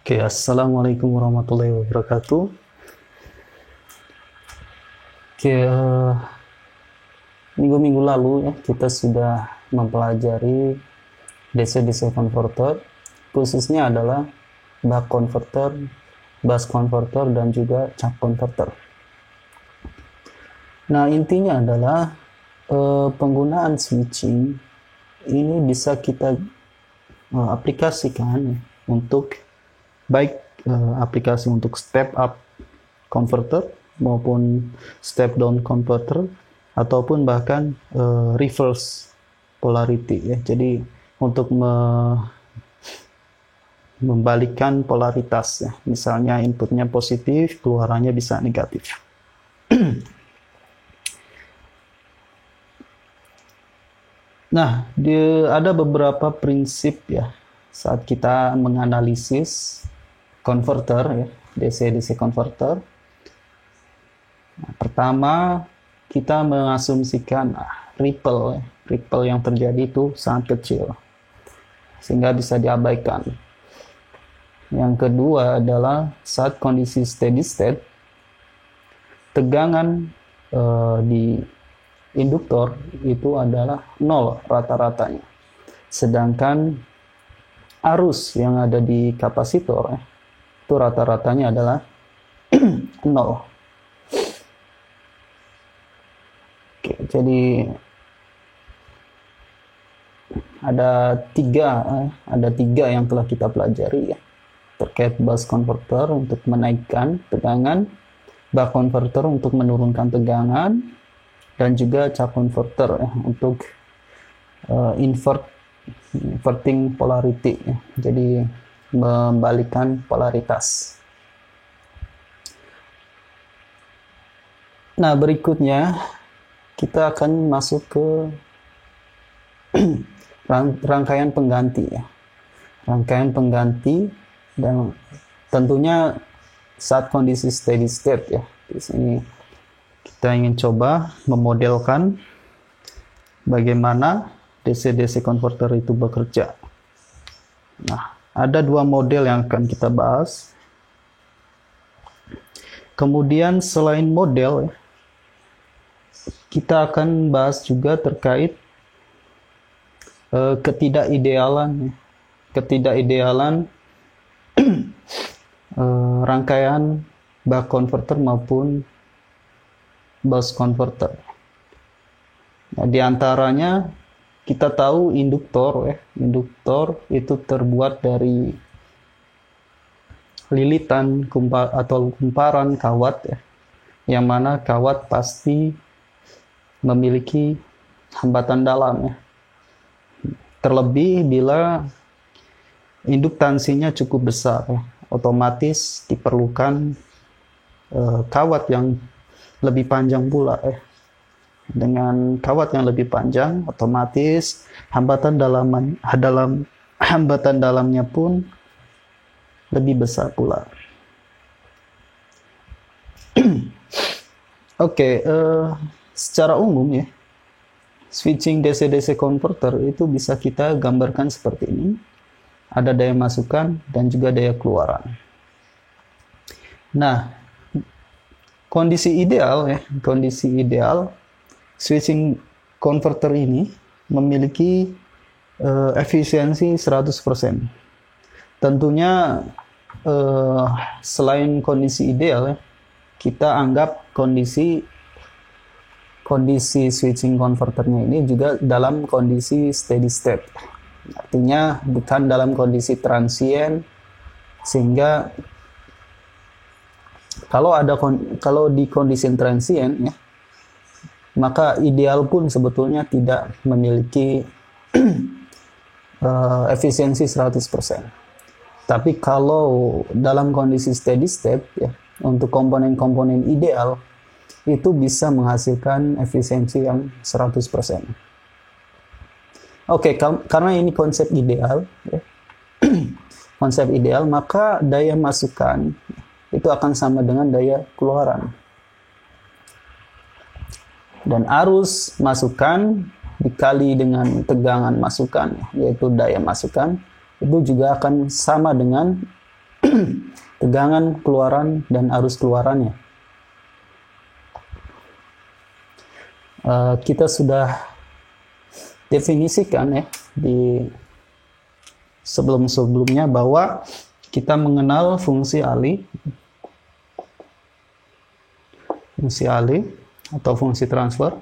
Oke, assalamualaikum warahmatullahi wabarakatuh. Oke, minggu-minggu lalu ya kita sudah mempelajari DC-DC converter, khususnya adalah buck converter, bus converter, dan juga chuck converter. Nah, intinya adalah penggunaan switching ini bisa kita aplikasikan untuk baik aplikasi untuk step up converter maupun step down converter ataupun bahkan reverse polarity ya. Jadi untuk membalikkan polaritas ya. Misalnya inputnya positif, keluarannya bisa negatif. Nah, ada beberapa prinsip ya saat kita menganalisis converter ya, DC-DC converter. Nah, pertama kita mengasumsikan ripple yang terjadi itu sangat kecil sehingga bisa diabaikan. Yang kedua adalah saat kondisi steady state, tegangan di induktor itu adalah 0 rata-ratanya, sedangkan arus yang ada di kapasitor itu rata-ratanya adalah 0. Oke, jadi ada tiga yang telah kita pelajari ya terkait bus converter untuk menaikkan tegangan, buck converter untuk menurunkan tegangan, dan juga chuck converter ya, untuk inverting polarity ya. Jadi membalikkan polaritas. Nah, berikutnya kita akan masuk ke rangkaian pengganti ya. Rangkaian pengganti, dan tentunya saat kondisi steady state ya. Di sini kita ingin coba memodelkan bagaimana DC-DC converter itu bekerja. Nah, ada dua model yang akan kita bahas. Kemudian selain model, kita akan bahas juga terkait ketidakidealan rangkaian buck converter maupun bus converter. Nah, di antaranya kita tahu induktor itu terbuat dari lilitan atau kumparan kawat ya, yang mana kawat pasti memiliki hambatan dalam ya. Terlebih bila induktansinya cukup besar ya, otomatis diperlukan kawat yang lebih panjang pula ya. Dengan kawat yang lebih panjang, otomatis hambatan dalamnya pun lebih besar pula. Oke, secara umum ya, switching DC-DC converter itu bisa kita gambarkan seperti ini. Ada daya masukan dan juga daya keluaran. Nah, kondisi ideal switching converter ini memiliki efisiensi 100%. Tentunya selain kondisi ideal ya, kita anggap kondisi switching converternya ini juga dalam kondisi steady state. Artinya bukan dalam kondisi transient, sehingga kalau di kondisi transient ya, maka ideal pun sebetulnya tidak memiliki efisiensi 100%. Tapi kalau dalam kondisi steady state ya, untuk komponen-komponen ideal itu bisa menghasilkan efisiensi yang 100%. Oke, karena ini konsep ideal ya, konsep ideal, maka daya masukan itu akan sama dengan daya keluaran. Dan arus masukan dikali dengan tegangan masukan, yaitu daya masukan, itu juga akan sama dengan tegangan keluaran dan arus keluarannya. Kita sudah definisikan ya di sebelum-sebelumnya bahwa kita mengenal fungsi alih atau fungsi transfer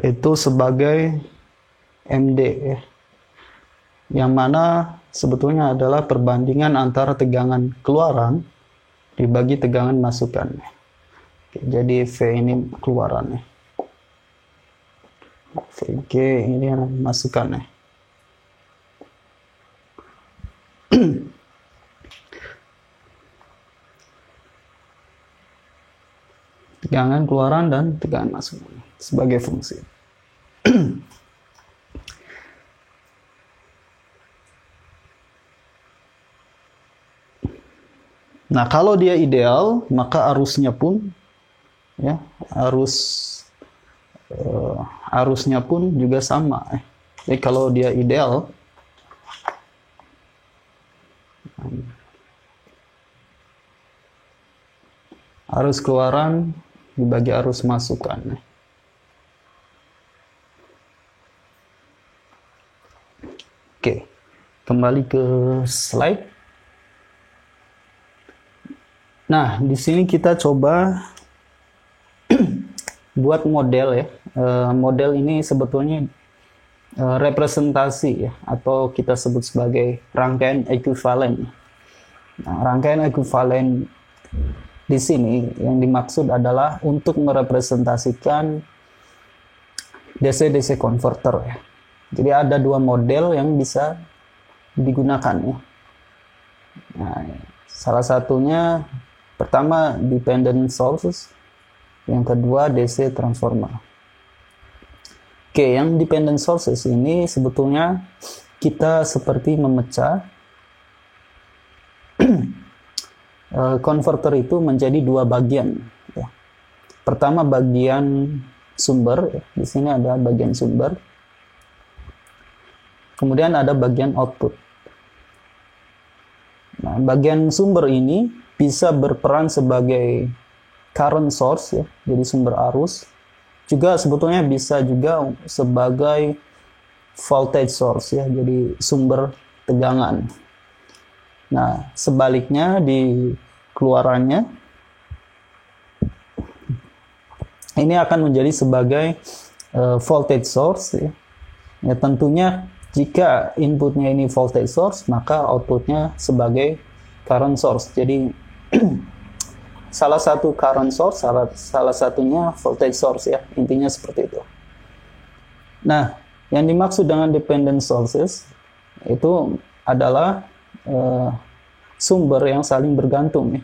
itu sebagai MD ya, yang mana sebetulnya adalah perbandingan antara tegangan keluaran dibagi tegangan masukan. Jadi V ini keluarannya, VG ini yang masukannya. Tegangan keluaran dan tegangan masukan sebagai fungsi. Nah, kalau dia ideal, maka arusnya pun ya, arusnya pun juga sama. Jadi kalau dia ideal, arus keluaran dibagi arus masukan. Oke, kembali ke slide. Nah, di sini kita coba buat model ya. Model ini sebetulnya representasi ya, atau kita sebut sebagai rangkaian ekuivalen. Nah, rangkaian ekuivalen di sini yang dimaksud adalah untuk merepresentasikan DC-DC converter ya. Jadi ada dua model yang bisa digunakan ya. Nah, salah satunya pertama dependent sources, yang kedua DC transformer. Oke, yang dependent sources ini sebetulnya kita seperti memecah konverter itu menjadi dua bagian. Ya. Pertama bagian sumber, ya. Di sini ada bagian sumber. Kemudian ada bagian output. Nah, bagian sumber ini bisa berperan sebagai current source, ya, jadi sumber arus. Juga sebetulnya bisa juga sebagai voltage source, ya, jadi sumber tegangan. Nah, sebaliknya di keluarannya ini akan menjadi sebagai voltage source. Ya. Ya, tentunya jika inputnya ini voltage source, maka outputnya sebagai current source. Jadi salah satu current source, salah satunya voltage source ya. Intinya seperti itu. Nah, yang dimaksud dengan dependent sources itu adalah sumber yang saling bergantung ya.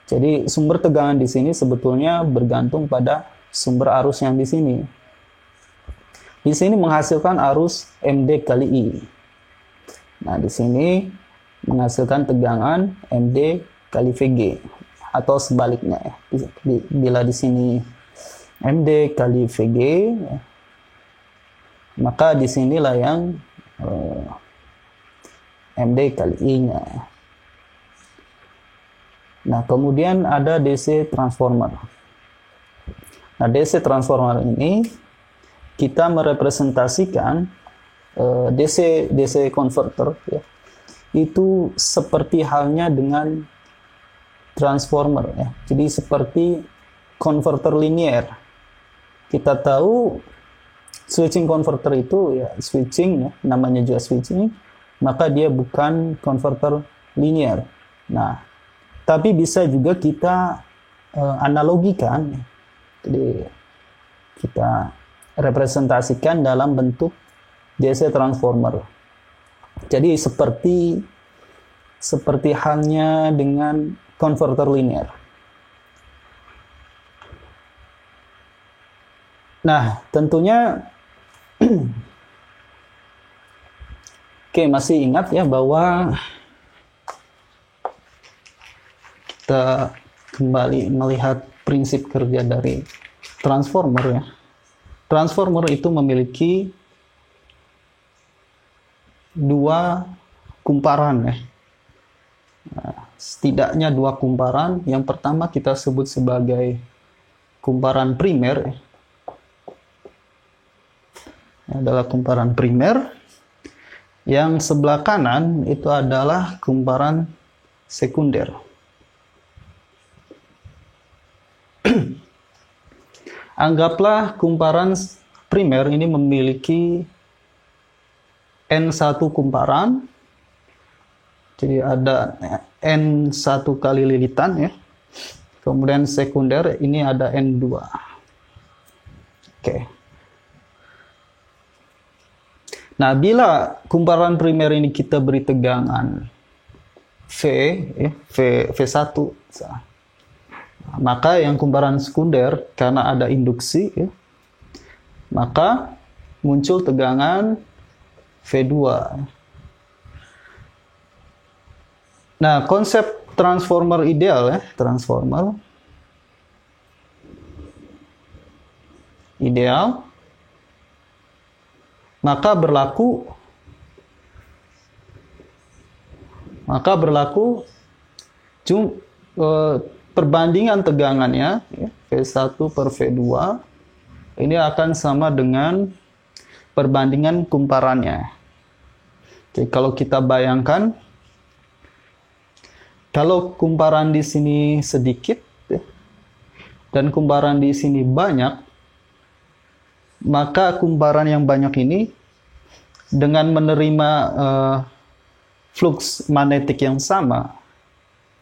Jadi sumber tegangan di sini sebetulnya bergantung pada sumber arus yang di sini. Di sini menghasilkan arus MD kali I. Nah, di sini menghasilkan tegangan MD kali VG atau sebaliknya ya. Bila di sini MD kali VG, ya, maka di sinilah yang MD kali I-nya. Nah, kemudian ada DC transformer. Nah, DC transformer ini kita merepresentasikan DC converter ya. Itu seperti halnya dengan transformer ya. Jadi seperti converter linear. Kita tahu switching converter itu ya switching ya, namanya juga switching, maka dia bukan converter linear. Nah, tapi bisa juga kita analogikan. Jadi kita representasikan dalam bentuk DC transformer. Jadi seperti halnya dengan converter linear. Nah, tentunya oke, masih ingat ya bahwa kita kembali melihat prinsip kerja dari transformer ya. Transformer itu memiliki dua kumparan ya. Setidaknya 2 kumparan. Yang pertama kita sebut sebagai kumparan primer. Ini adalah kumparan primer. Yang sebelah kanan itu adalah kumparan sekunder. Anggaplah kumparan primer ini memiliki N1 kumparan. Jadi ada N1 kali lilitan ya. Kemudian sekunder ini ada N2. Oke. Nah, bila kumparan primer ini kita beri tegangan V, ya, V1, maka yang kumparan sekunder karena ada induksi, ya, maka muncul tegangan V2. Nah, konsep transformer ideal ya, transformer ideal, maka berlaku perbandingan tegangannya ya, V1 per V2 ini akan sama dengan perbandingan kumparannya. Jadi kalau kita bayangkan, kalau kumparan di sini sedikit ya, dan kumparan di sini banyak, maka kumparan yang banyak ini dengan menerima flux magnetik yang sama,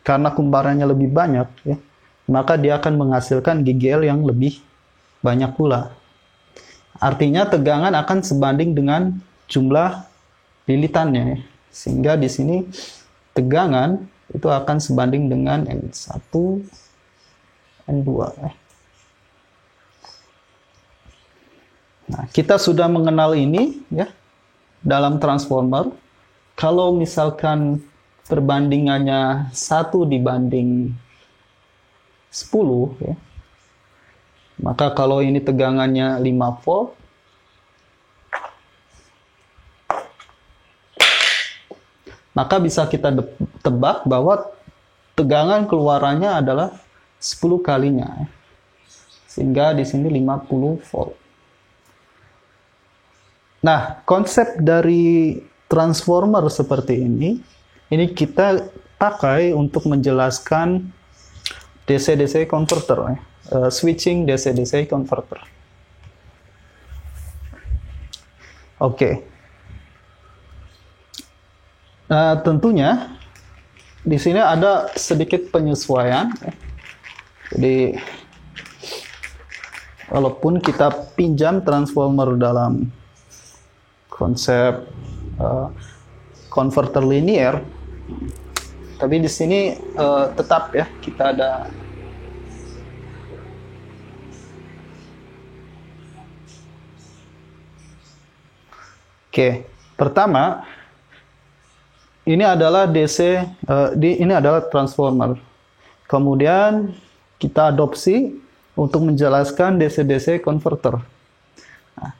karena kumparannya lebih banyak, ya, maka dia akan menghasilkan GGL yang lebih banyak pula. Artinya tegangan akan sebanding dengan jumlah lilitannya, ya. Sehingga di sini tegangan itu akan sebanding dengan N1, N2. Nah, kita sudah mengenal ini ya dalam transformer. Kalau misalkan perbandingannya 1 dibanding 10 ya, maka kalau ini tegangannya 5 volt, maka bisa kita tebak bahwa tegangan keluarannya adalah 10 kalinya. Sehingga di sini 50 volt. Nah, konsep dari transformer seperti ini kita pakai untuk menjelaskan DC-DC converter, switching DC-DC converter. Oke. Nah, tentunya di sini ada sedikit penyesuaian. Jadi, walaupun kita pinjam transformer dalam konsep converter linear, tapi di sini tetap ya kita ada pertama ini adalah DC, ini adalah transformer. Kemudian kita adopsi untuk menjelaskan DC-DC converter. Nah,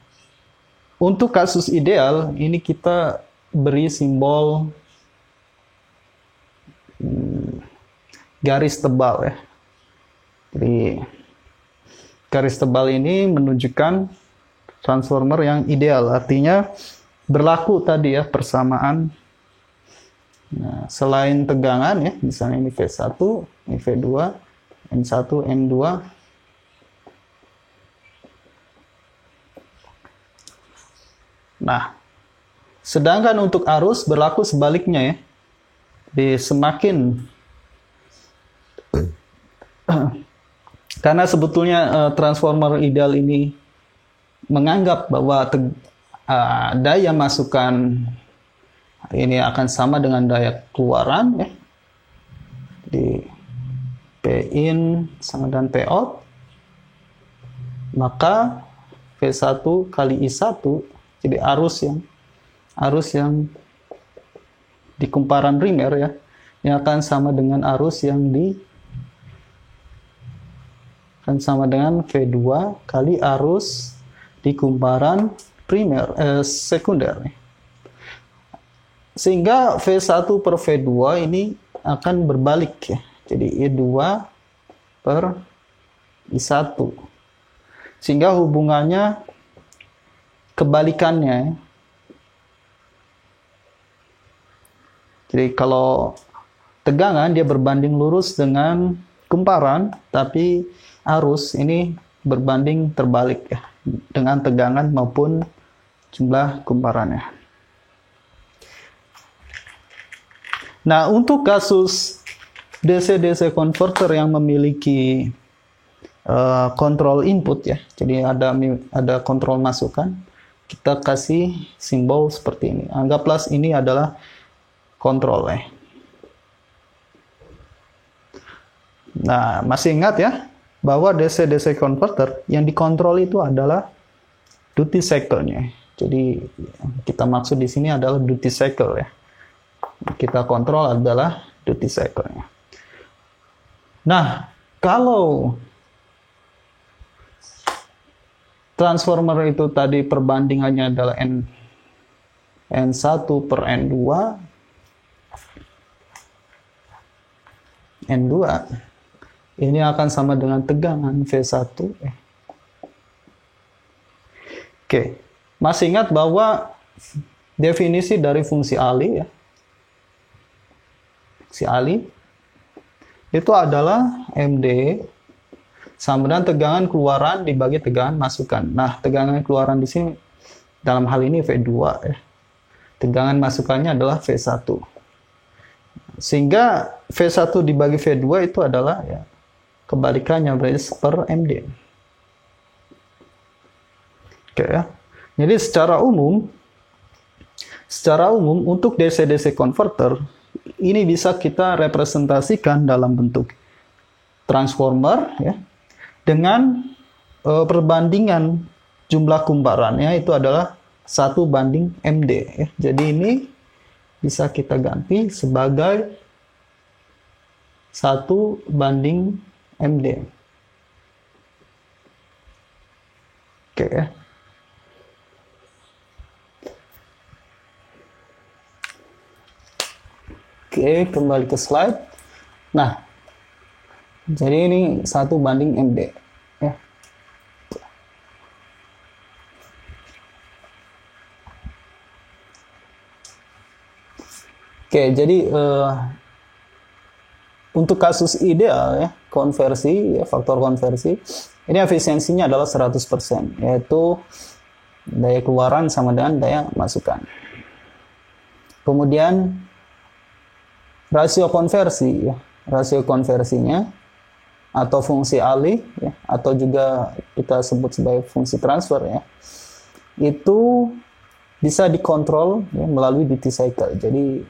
untuk kasus ideal, ini kita beri simbol garis tebal ya. Jadi garis tebal ini menunjukkan transformer yang ideal. Artinya berlaku tadi ya persamaan. Nah, selain tegangan ya, misalnya ini V1, ini V2, N1, N2. Nah, sedangkan untuk arus berlaku sebaliknya ya. Di semakin karena sebetulnya transformer ideal ini menganggap bahwa daya masukan ini akan sama dengan daya keluaran ya. Di P-in sama dengan P-out, maka V1 kali I1, jadi arus yang di kumparan primer ya, yang akan sama dengan arus yang akan sama dengan V2 kali arus di kumparan primer sekunder. sehingga V1 per V2 ini akan berbalik ya. Jadi I2 per I1. Sehingga hubungannya kebalikannya ya. Jadi kalau tegangan dia berbanding lurus dengan kumparan, tapi arus ini berbanding terbalik ya, dengan tegangan maupun jumlah kumparannya. Nah, untuk kasus DC-DC converter yang memiliki kontrol input ya, jadi ada kontrol masukan, kita kasih simbol seperti ini. Anggaplah ini adalah kontrol ya. Nah, masih ingat ya bahwa DC-DC converter yang dikontrol itu adalah duty cycle-nya. Jadi kita maksud di sini adalah duty cycle ya. Kita kontrol adalah duty cycle-nya. Nah, kalau transformer itu tadi perbandingannya adalah N1 per N2, ini akan sama dengan tegangan V1. Oke, masih ingat bahwa definisi dari fungsi Ali ya. Fungsi Ali itu adalah MD sama dengan tegangan keluaran dibagi tegangan masukan. Nah, tegangan keluaran di sini dalam hal ini V2 ya. Tegangan masukannya adalah V1. Sehingga V1 dibagi V2 itu adalah ya, kebalikannya berarti per MD. Oke ya. Jadi secara umum untuk DC-DC converter ini bisa kita representasikan dalam bentuk transformer ya, dengan perbandingan jumlah kumparannya itu adalah 1:MD ya. Jadi ini bisa kita ganti sebagai 1:MD. Oke ya. Oke, kembali ke slide. Nah, jadi ini 1:MD ya. Oke, jadi untuk kasus ideal ya, konversi ya, faktor konversi, ini efisiensinya adalah 100%, yaitu daya keluaran sama dengan daya masukan. Kemudian rasio konversi ya, rasio konversinya atau fungsi Ali ya, atau juga kita sebut sebagai fungsi transfer ya, itu bisa dikontrol ya, melalui duty cycle. Jadi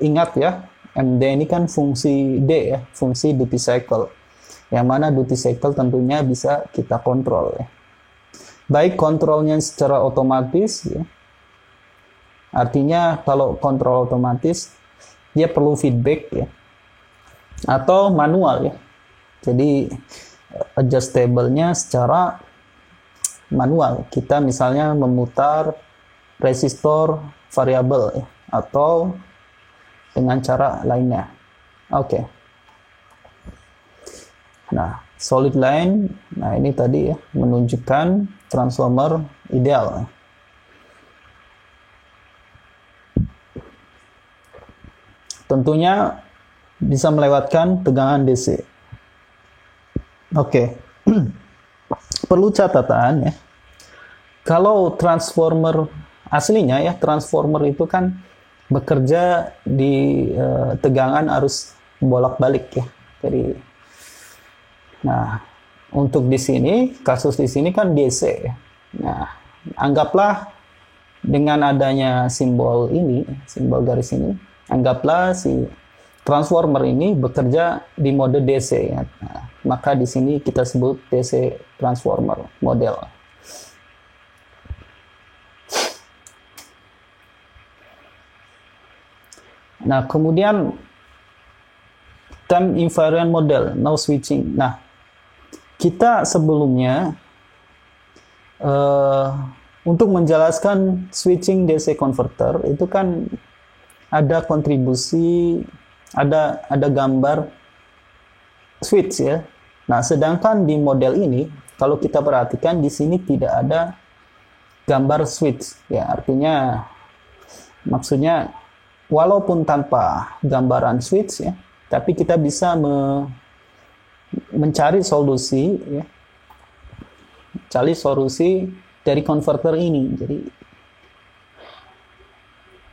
ingat ya, MD ini kan fungsi D ya, fungsi duty cycle. Yang mana duty cycle tentunya bisa kita kontrol ya. Baik kontrolnya secara otomatis ya. Artinya kalau kontrol otomatis dia perlu feedback ya. Atau manual ya. Jadi adjustable-nya secara manual. Kita misalnya memutar resistor variabel ya, atau dengan cara lainnya. Oke. Nah, solid line, nah ini tadi ya, menunjukkan transformer ideal. Tentunya bisa melewatkan tegangan DC. Oke. Perlu catatan ya. Kalau transformer aslinya ya, transformer itu kan bekerja di tegangan arus bolak-balik ya. Jadi, nah untuk di sini kasus di sini kan DC ya. Nah, anggaplah dengan adanya simbol ini, simbol garis ini, anggaplah si transformer ini bekerja di mode DC ya. Nah, maka di sini kita sebut DC transformer model. Nah, kemudian time invariant model, no switching. Nah, kita sebelumnya untuk menjelaskan switching DC converter itu kan ada kontribusi, ada gambar switch ya. Nah, sedangkan di model ini kalau kita perhatikan di sini tidak ada gambar switch ya. Artinya maksudnya walaupun tanpa gambaran switch ya, tapi kita bisa mencari solusi ya. Cari solusi dari konverter ini.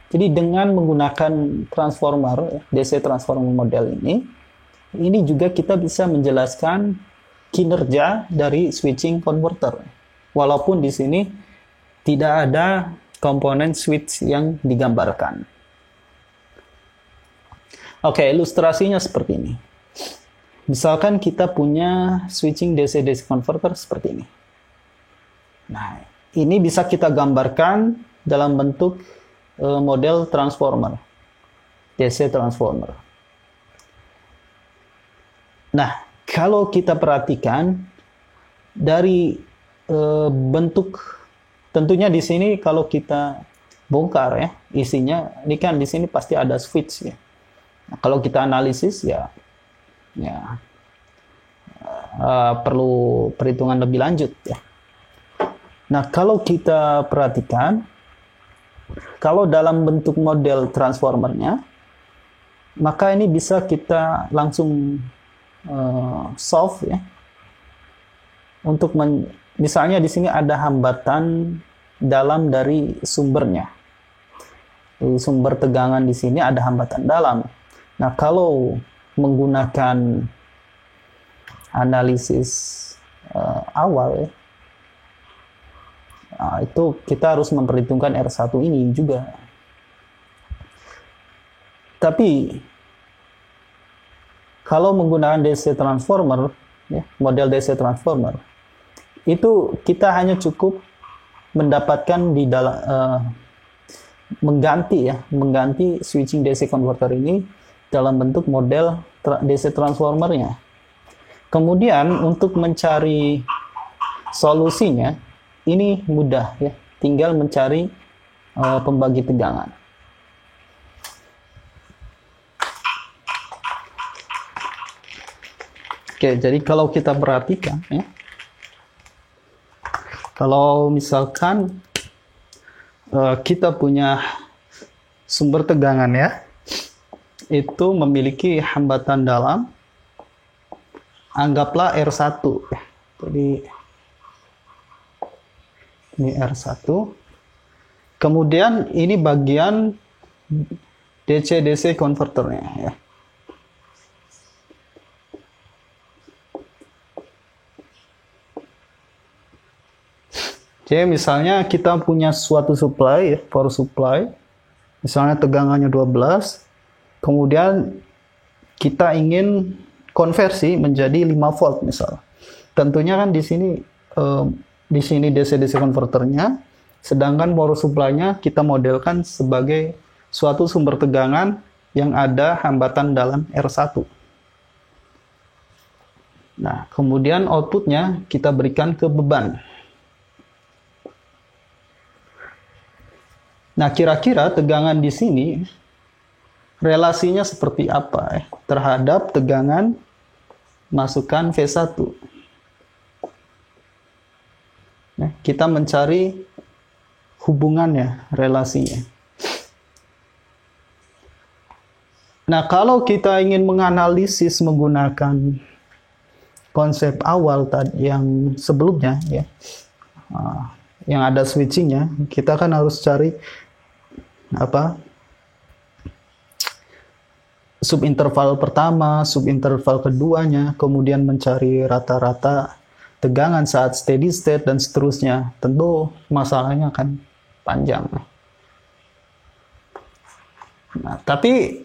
Jadi dengan menggunakan transformer DC transformer model ini juga kita bisa menjelaskan kinerja dari switching converter. Walaupun di sini tidak ada komponen switch yang digambarkan. Oke, ilustrasinya seperti ini. Misalkan kita punya switching DC-DC converter seperti ini. Nah, ini bisa kita gambarkan dalam bentuk model transformer, DC transformer. Nah, kalau kita perhatikan dari bentuk, tentunya di sini kalau kita bongkar ya isinya, ini kan di sini pasti ada switch ya. Nah, kalau kita analisis ya perlu perhitungan lebih lanjut ya. Nah, kalau kita perhatikan, kalau dalam bentuk model transformernya, maka ini bisa kita langsung solve ya. Untuk misalnya di sini ada hambatan dalam dari sumbernya. Di sumber tegangan di sini ada hambatan dalam. Nah, kalau menggunakan analisis awal ya, nah, itu kita harus memperhitungkan R1 ini juga. Tapi kalau menggunakan DC transformer, ya, model DC transformer, itu kita hanya cukup mendapatkan di dalam mengganti switching DC converter ini dalam bentuk model DC transformernya. Kemudian untuk mencari solusinya ini mudah ya, tinggal mencari pembagi tegangan. Oke, jadi kalau kita perhatikan ya, kalau misalkan kita punya sumber tegangan ya, itu memiliki hambatan dalam, anggaplah R1. Jadi ini R1. Kemudian ini bagian DC-DC converternya ya. Jadi misalnya kita punya suatu supply, power supply, misalnya tegangannya 12, kemudian kita ingin konversi menjadi 5 volt misal. Tentunya kan di sini DC-DC converternya, sedangkan power supply-nya kita modelkan sebagai suatu sumber tegangan yang ada hambatan dalam R1. Nah, kemudian outputnya kita berikan ke beban. Nah, kira-kira tegangan di sini relasinya seperti apa terhadap tegangan masukan V1? Nah, kita mencari hubungannya, relasinya. Nah, kalau kita ingin menganalisis menggunakan konsep awal tadi yang sebelumnya ya, yang ada switchingnya, kita kan harus cari subinterval pertama, subinterval keduanya, kemudian mencari rata-rata tegangan saat steady state dan seterusnya. Tentu masalahnya akan panjang. Nah, tapi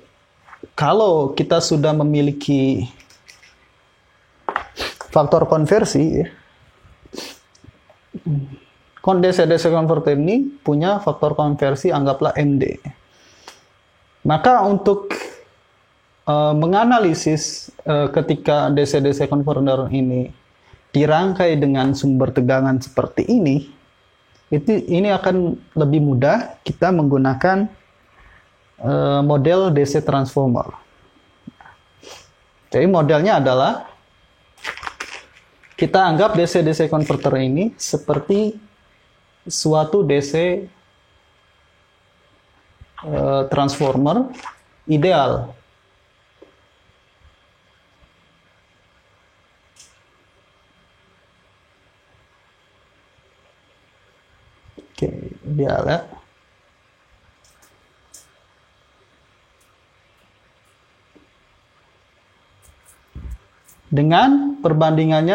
kalau kita sudah memiliki faktor konversi, DC-DC converter ini punya faktor konversi anggaplah MD. Maka untuk menganalisis ketika DC-DC converter ini dirangkai dengan sumber tegangan seperti ini akan lebih mudah kita menggunakan model DC transformer. Jadi modelnya adalah kita anggap DC-DC converter ini seperti suatu DC transformer ideal. Oke, ideal ya. Dengan perbandingan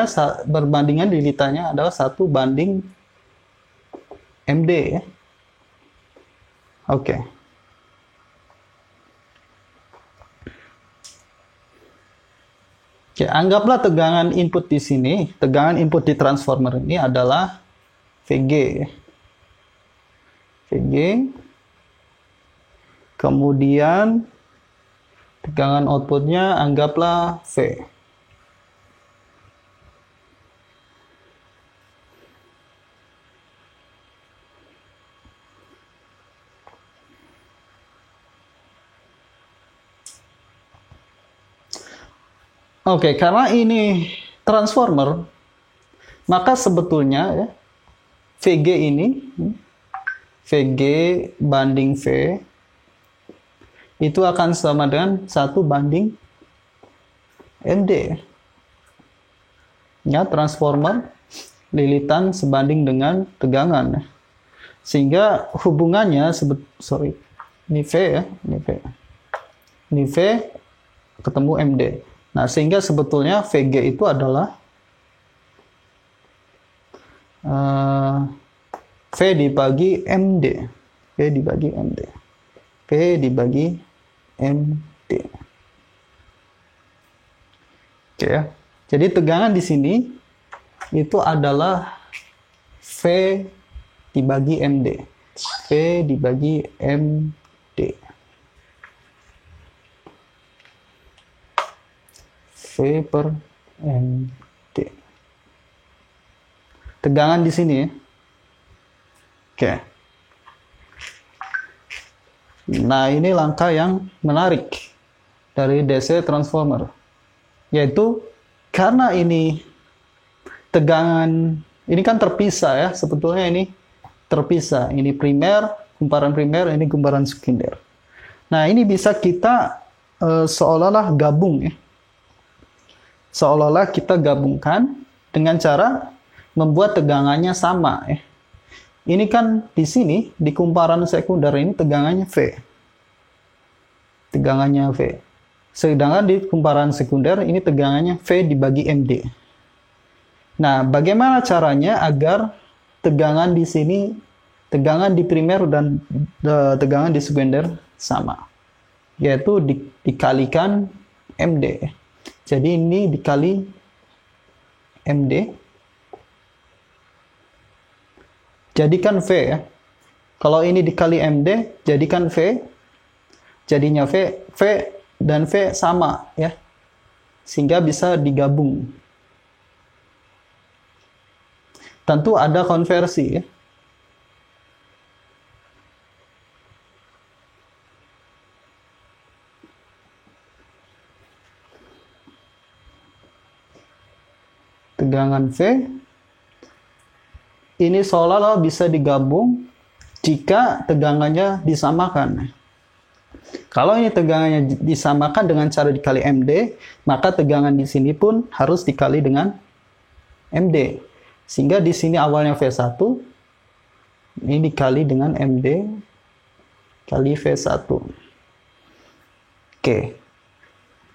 lilitannya adalah 1 banding MD ya. Oke. Oke, anggaplah tegangan input di sini, tegangan input di transformer ini adalah VG. VG. Kemudian tegangan outputnya anggaplah V. Oke, karena ini transformer, maka sebetulnya ya, VG ini, VG banding V, itu akan sama dengan 1 banding MD. Ya, transformer lilitan sebanding dengan tegangan. Sehingga hubungannya, ini V ya, ini V ketemu MD. Nah, sehingga sebetulnya VG itu adalah V dibagi MD. V dibagi MD. V dibagi MD. Oke ya. Jadi tegangan di sini itu adalah V dibagi MD. V dibagi MD. V per MD. Tegangan di sini ya. Oke. Nah, ini langkah yang menarik dari DC transformer. Yaitu karena ini tegangan, ini kan terpisah ya, sebetulnya ini terpisah. Ini primer, kumparan primer, ini kumparan sekunder. Nah, ini bisa kita seolah-olah gabung ya. Seolah-olah kita gabungkan dengan cara membuat tegangannya sama ya. Ini kan di sini di kumparan sekunder ini tegangannya V. Tegangannya V. Sedangkan di kumparan sekunder ini tegangannya V dibagi MD. Nah, bagaimana caranya agar tegangan di sini, tegangan di primer dan tegangan di sekunder sama? Yaitu dikalikan MD. Jadi ini dikali MD. Jadikan V ya. Kalau ini dikali MD, jadikan V. Jadinya V dan V sama ya. Sehingga bisa digabung. Tentu ada konversi ya. Tegangan V ini seolah-olah bisa digabung jika tegangannya disamakan. Kalau ini tegangannya disamakan dengan cara dikali MD, maka tegangan di sini pun harus dikali dengan MD. Sehingga di sini awalnya V1, ini dikali dengan MD kali V1. Oke.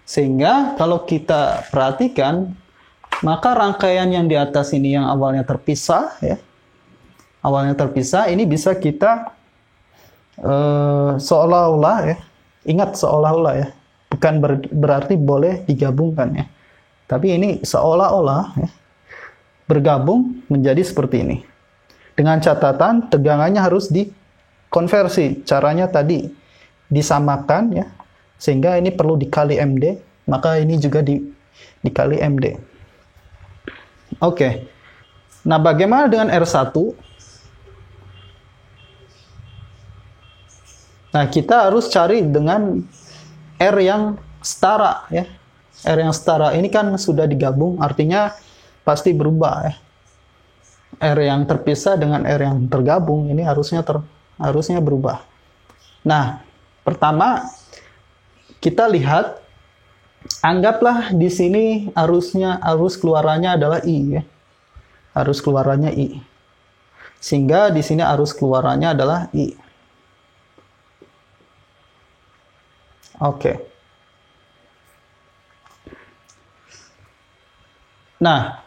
Sehingga kalau kita perhatikan, maka rangkaian yang di atas ini yang awalnya terpisah, ya, awalnya terpisah, ini bisa kita seolah-olah, ya, ingat seolah-olah ya, bukan berarti boleh digabungkan ya, tapi ini seolah-olah ya, bergabung menjadi seperti ini. Dengan catatan tegangannya harus dikonversi, caranya tadi disamakan ya, sehingga ini perlu dikali MD, maka ini juga dikali MD. Oke. Nah, bagaimana dengan R1? Nah, kita harus cari dengan R yang setara ya. R yang setara ini kan sudah digabung, artinya pasti berubah ya. R yang terpisah dengan R yang tergabung ini harusnya berubah. Nah, pertama kita lihat, anggaplah di sini arus keluarannya adalah I ya. Arus keluarannya I. Sehingga di sini arus keluarannya adalah I. Oke. Nah,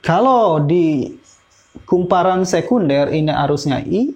kalau di kumparan sekunder ini arusnya I,